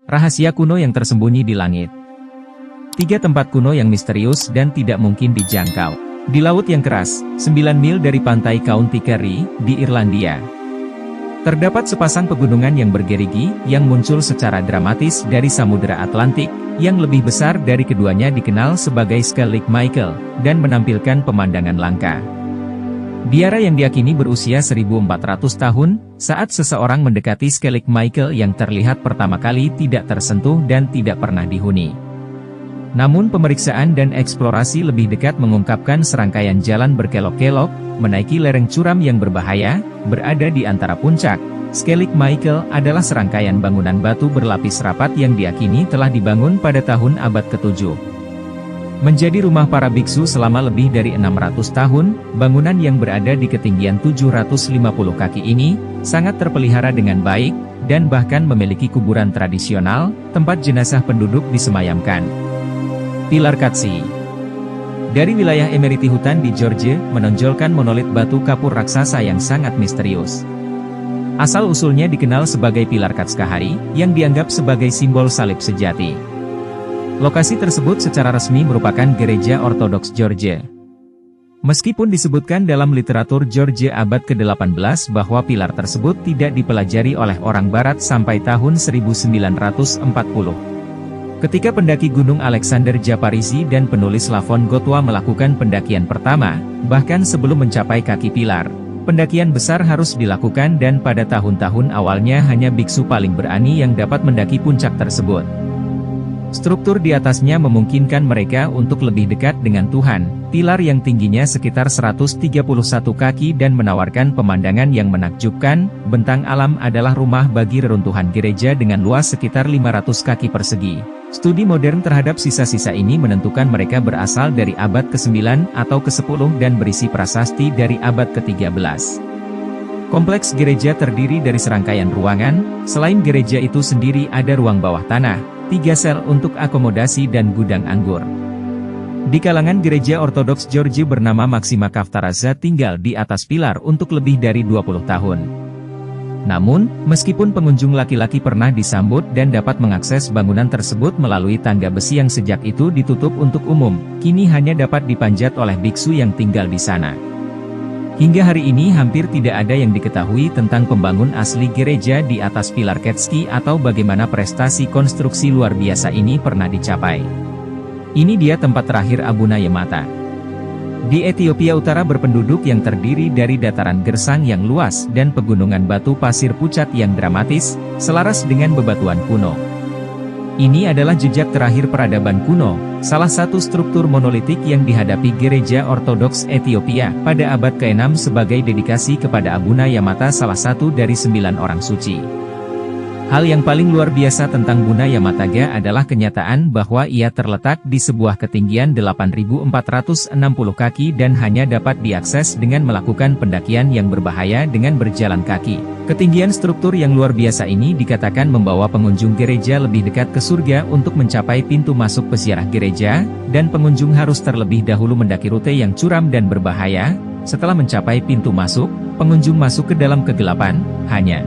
Rahasia kuno yang tersembunyi di langit. 3 tempat kuno yang misterius dan tidak mungkin dijangkau. Di laut yang keras, 9 mil dari pantai County Kerry, di Irlandia. Terdapat sepasang pegunungan yang bergerigi, yang muncul secara dramatis dari Samudera Atlantik, yang lebih besar dari keduanya dikenal sebagai Skellig Michael, dan menampilkan pemandangan langka. Biara yang diyakini berusia 1400 tahun, saat seseorang mendekati Skellig Michael yang terlihat pertama kali tidak tersentuh dan tidak pernah dihuni. Namun pemeriksaan dan eksplorasi lebih dekat mengungkapkan serangkaian jalan berkelok-kelok, menaiki lereng curam yang berbahaya, berada di antara puncak. Skellig Michael adalah serangkaian bangunan batu berlapis rapat yang diyakini telah dibangun pada tahun abad ke-7. Menjadi rumah para biksu selama lebih dari 600 tahun, bangunan yang berada di ketinggian 750 kaki ini, sangat terpelihara dengan baik, dan bahkan memiliki kuburan tradisional, tempat jenazah penduduk disemayamkan. Pilar Katsi. Dari wilayah Emeriti hutan di Georgia, menonjolkan monolit batu kapur raksasa yang sangat misterius. Asal-usulnya dikenal sebagai Pilar Katskahari, yang dianggap sebagai simbol salib sejati. Lokasi tersebut secara resmi merupakan Gereja Ortodoks Georgia. Meskipun disebutkan dalam literatur Georgia abad ke-18 bahwa pilar tersebut tidak dipelajari oleh orang barat sampai tahun 1940. Ketika pendaki Gunung Alexander Japarizi dan penulis Lavon Gotwa melakukan pendakian pertama, bahkan sebelum mencapai kaki pilar, pendakian besar harus dilakukan dan pada tahun-tahun awalnya hanya biksu paling berani yang dapat mendaki puncak tersebut. Struktur di atasnya memungkinkan mereka untuk lebih dekat dengan Tuhan. Pilar yang tingginya sekitar 131 kaki dan menawarkan pemandangan yang menakjubkan. Bentang alam adalah rumah bagi reruntuhan gereja dengan luas sekitar 500 kaki persegi. Studi modern terhadap sisa-sisa ini menentukan mereka berasal dari abad ke-9 atau ke-10 dan berisi prasasti dari abad ke-13. Kompleks gereja terdiri dari serangkaian ruangan. Selain gereja itu sendiri ada ruang bawah tanah, 3 sel untuk akomodasi dan gudang anggur. Di kalangan gereja Ortodoks Georgia bernama Maxima Kaftaraza tinggal di atas pilar untuk lebih dari 20 tahun. Namun, meskipun pengunjung laki-laki pernah disambut dan dapat mengakses bangunan tersebut melalui tangga besi yang sejak itu ditutup untuk umum, kini hanya dapat dipanjat oleh biksu yang tinggal di sana. Hingga hari ini hampir tidak ada yang diketahui tentang pembangun asli gereja di atas pilar Ketski atau bagaimana prestasi konstruksi luar biasa ini pernah dicapai. Ini dia tempat terakhir Abuna Yamata. Di Ethiopia Utara berpenduduk yang terdiri dari dataran gersang yang luas dan pegunungan batu pasir pucat yang dramatis, selaras dengan bebatuan kuno. Ini adalah jejak terakhir peradaban kuno, salah satu struktur monolitik yang dihadapi gereja Ortodoks Ethiopia pada abad ke-6 sebagai dedikasi kepada Abuna Yamata, salah satu dari 9 orang suci. Hal yang paling luar biasa tentang Buna Yamataga adalah kenyataan bahwa ia terletak di sebuah ketinggian 8.460 kaki dan hanya dapat diakses dengan melakukan pendakian yang berbahaya dengan berjalan kaki. Ketinggian struktur yang luar biasa ini dikatakan membawa pengunjung gereja lebih dekat ke surga untuk mencapai pintu masuk peziarah gereja, dan pengunjung harus terlebih dahulu mendaki rute yang curam dan berbahaya. Setelah mencapai pintu masuk, pengunjung masuk ke dalam kegelapan, hanya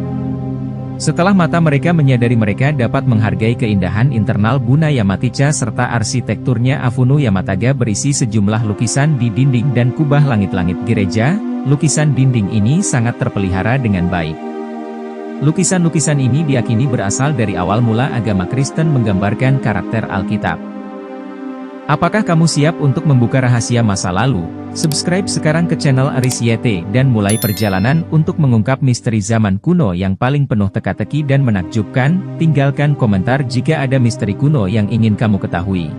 setelah mata mereka menyadari mereka dapat menghargai keindahan internal Buna Yamatica serta arsitekturnya. Avunu Yamataga berisi sejumlah lukisan di dinding dan kubah langit-langit gereja. Lukisan dinding ini sangat terpelihara dengan baik. Lukisan-lukisan ini diyakini berasal dari awal mula agama Kristen menggambarkan karakter Alkitab. Apakah kamu siap untuk membuka rahasia masa lalu? Subscribe sekarang ke channel Aris YT dan mulai perjalanan untuk mengungkap misteri zaman kuno yang paling penuh teka-teki dan menakjubkan. Tinggalkan komentar jika ada misteri kuno yang ingin kamu ketahui.